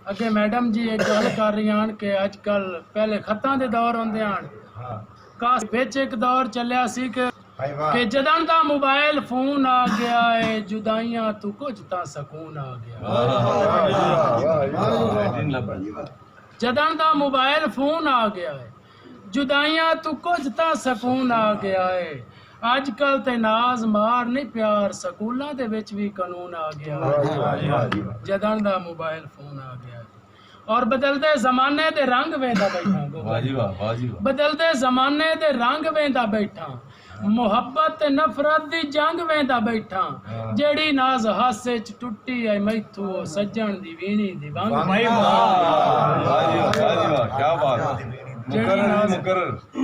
अगे मैडम जी एक गल कर रही हैं कि अजकल पहले खत्तां दे दौर होंदे हन काश विच एक दौर चलिया सी कि जदन दा मोबाइल फोन आ गया है जुदाइयां तू कुछ ता सकून आ गया जदन दा मोबाइल फोन आ गया है जुदाइयां तू कुछ ता सकून आ गया है अजकल ते नाज मार नहीं प्यार स्कूलों दे विच भी कानून आ गया जदन दा मोबाइल फोन आ गया और बदलते जमाने दे रंग वेंदा बैठा बदलते जमाने दे रंग वेंदा बैठा मुहब्बत नफरत दी जंग वेंदा बैठा जेड़ी नाज हासे च टुटी है मैथू सज्जन दी वीणी दी वंग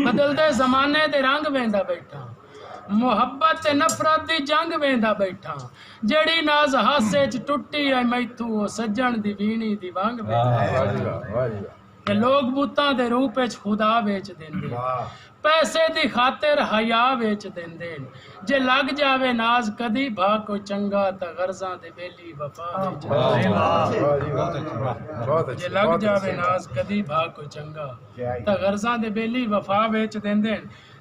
बदलते जमाने दे रंग वेंदा बैठा मुहब्बत नफरत दी जंग वेंदा बैठा जेड़ी नाज हासे च टुटी है मैथू सज्जन दी वीणी दी वंग वेंदा लोग बुतां दे रूप च खुदा बेच देंदे पैसे दी खातिर हया बेच देंदे जे लग जावे नाज कदी भा को चंगा त गर्जां दे बेली वफा जे लग जावे नाज कदी भा को चंगा त गर्जां दे बेली वफा बेच देंदे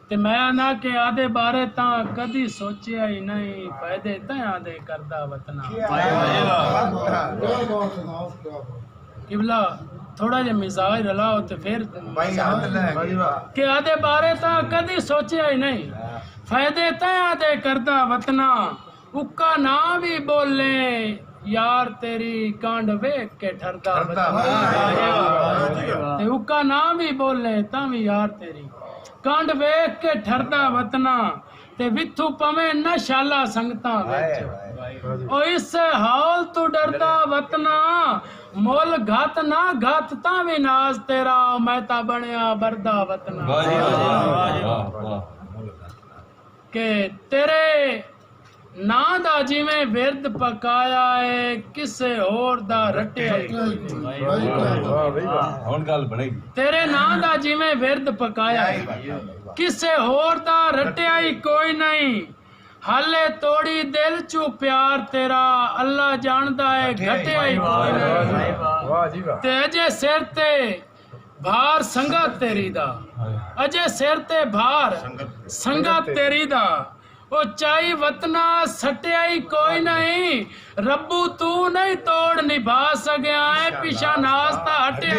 ते मैं ना के आदे बारे ता कदी सोचिया ही नहीं फायदे तया दे करदा वतना किबला थोड़ा जे मिजाज रलाओ ते फिर के आदे बारे ता कदी सोचिया ही नहीं फायदे तया दे करदा वतना उक्का ना भी बोले यार तेरी कांड वेख के ठरदा वतना उक्का ना भी बोले ता भी यार तेरी कांड वेख के ठरदा वतना ते विथू पवे न शाला संगता विच ओ इस हाल तू डरदा वतना मोल घात ना घात ता भी नाज तेरा मैं ता बनया बरदा वतना के तेरे ना दा जिवें विरद पकाया है किसे होर दा रटिया हुण गल बनेगी तेरे ना दा जिवें विरद पकाया है किसे होर दा रटिया ही कोई नहीं हाले तोड़ी दिल चू प्यार तेरा अल्लाह जानदा है घटिया ही कोई नहीं ते अजे सिर ते भार संगा तेरी दा अजे सिर ते भार संगा तेरी दा ओ चाई वतना सटिया ही कोई नहीं रब्बू तू नहीं तोड़ निभा सगया है पिछा नास्ता हटे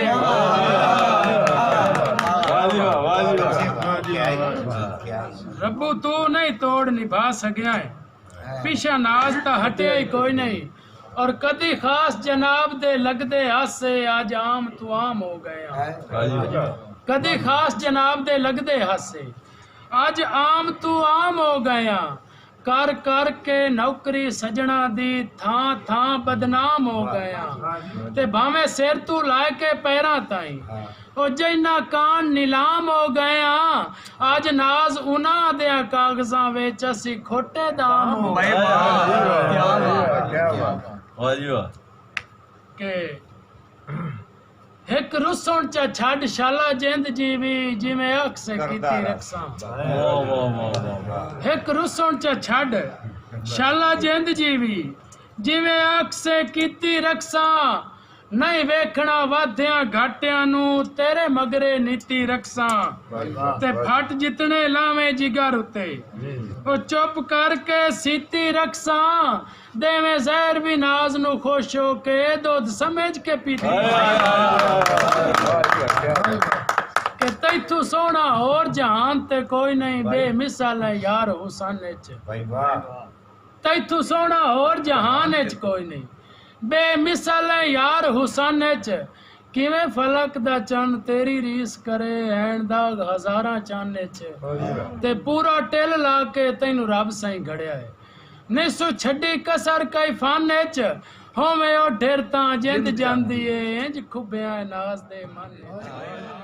रब्बू तू नहीं तोड़ निभा सगया है पिछा नास्ता हटे ही कोई नहीं और कदी खास जनाब दे लगदे हासे आज आम तू आम हो गया कदी खास जनाब दे लगदे हासे आज आम तू आम हो गया कर कर के नौकरी सजना दी थां थां बदनाम हो गया ते भावे सिर तू लाए के पैरां ताई ओ जिन्ना कान नीलाम हो गया आज नाज उना दे कागजां विच असी खोटे दाम हो के एक रुसन च छड़ शाला जिंद जीवी जिवें अख से कीती रखसा एक रुसन च छड़ शाला जिंद जीवी जिवें अख से कीती रखसा नहीं वेखना वाधिया घाटिया नू तेरे मगरे नीति रखसा ते फट जितने लावे जिगर उते ओ चुप करके सीती रखसा देवे जहर भी नाज नू खुश हो के दुध समझ के पीती के तैथू सोना और जहान ते कोई नहीं बेमिसाल है यार हुसन च तैथू सोना और जहान च कोई नहीं बेमिसाल है यार हुसन च किवें फलक दा चन तेरी रीस करे हैन दाग हजारां चाने च ते पूरा टिल ला के तैनू रब साईं घड़िया है निसु छड़ी कसर कई फाने च होवे ओ ढेर तां जिंद जांदी है इंज खुबिया नाज दे मन